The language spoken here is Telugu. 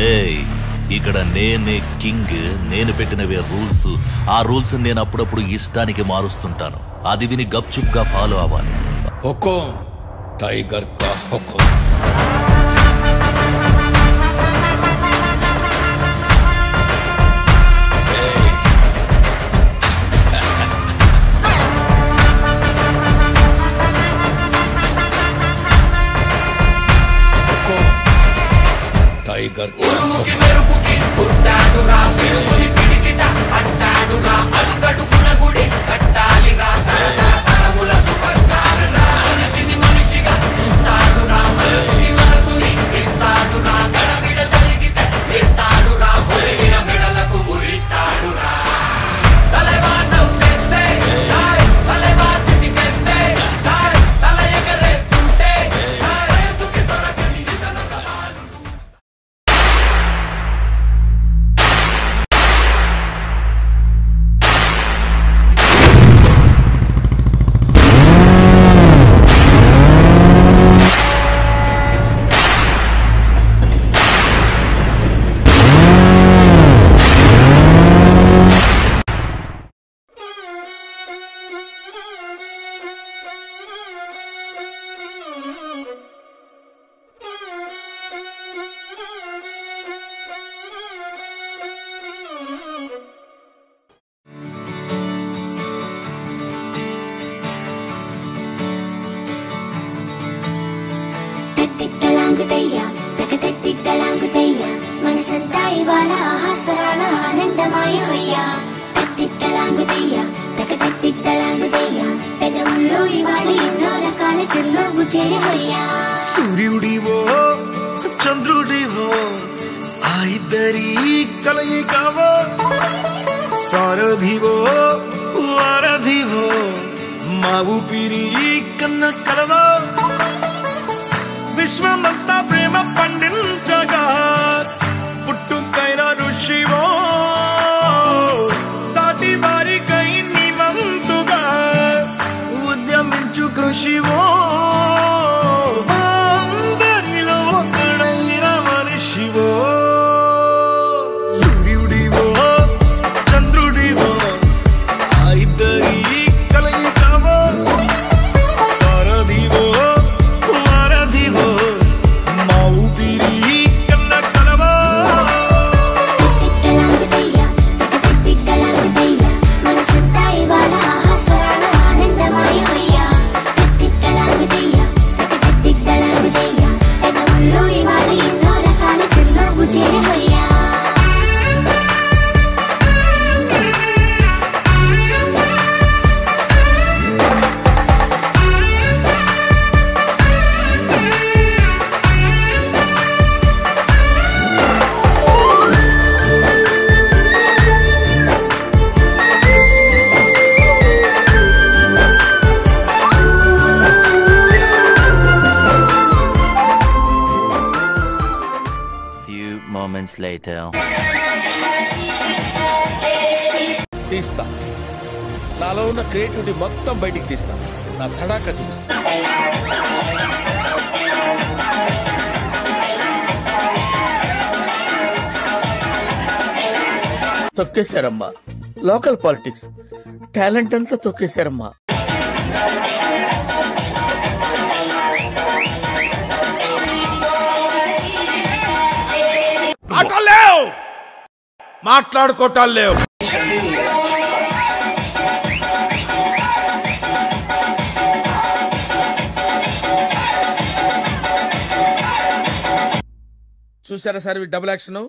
ఏయ్, ఇక్కడ నేనే కింగ్, నేను పెట్టినవే రూల్స్. ఆ రూల్స్ నేను అప్పుడప్పుడు ఇష్టానికి మారుస్తుంటాను. అది విని గప్చుప్ గా ఫాలో అవ్వాలి. హుకుం టైగర్ కా హుకుం. టైగర్ ఉరుముకి మెరుపుకి పుట్టాడురా మెరుపుని పిడికిట అట్టాడురా అడుగడుగున గుడి కట్టాలిరా తరముల సూపర్ స్టార్ రా మనిషిని మనిషిగా చూస్తాడురా మనసుని మనసుని ఇస్తాడురా గడబిడ జరిగితే వేస్తాడురా ఒరిగిన మెడలకు ఉరితాడురా తలవా నవ్వేస్తే సాయ్ తలవా చిటికేస్తే సాయ్ తల ఎగరేస్తుంటే సాయ్ రేసుకి దొరకని ఇతను సవాలు. తిట్టలాంగుతయ్యా తగతిట్టలాంగుతయ్యా మనసంతా ఇవాళ ఆహాస్వరాల ఆనందమాయ హొయ్యా తిట్టలాంగుతయ్యా తగతిట్టలాంగుతయ్యా పెదవుల్లో ఇవాళ ఎన్నో రకాల చిరునవ్వు చేరి హొయ్యా. సూర్యుడివో చంద్రుడివో ఆ ఇద్దరి కలయికవో సారథివో వారధివో మా ఊపిరి కన్న కలవో విశ్వమంతా ప్రేమ పండించగా పుట్టుకైన ఋషివో సాటి వారికై నివంతుగా ఉద్యమించు కృషివో అందరిలో ఒకడైన మనిషివో. సూర్యుడివో చంద్రుడివో ఆ ఇద్దరి కలయికవో సారథివో వారధివో మా ఊపిరి కన్న కలవో. తిట్టలాంగుతయ్యా తగతిట్టలాంగుతయ్యా మనసంతా ఇవాళ ఆహాస్వరాల ఆనందమాయ హొయ్యా తిట్టలాంగుతయ్యా తగతిట్టలాంగుతయ్యా పెదవుల్లో ఇవాళ ఎన్నో రకాల చిరునవ్వు చేరి హొయ్యా. Few moments later. తీస్తా, నాలో ఉన్న క్రియేటివిటీ మొత్తం బయటికి తీస్తా, నా తడాకా చూపిస్తా. తొక్కేశారమ్మా లోకల్ పాలిటిక్స్, టాలెంట్ అంతా తొక్కేశారమ్మా. మాట్లాడలేవు మాట్లాడుకోవటాలు లేవు. చూసారా సార్ డబుల్ యాక్షన్.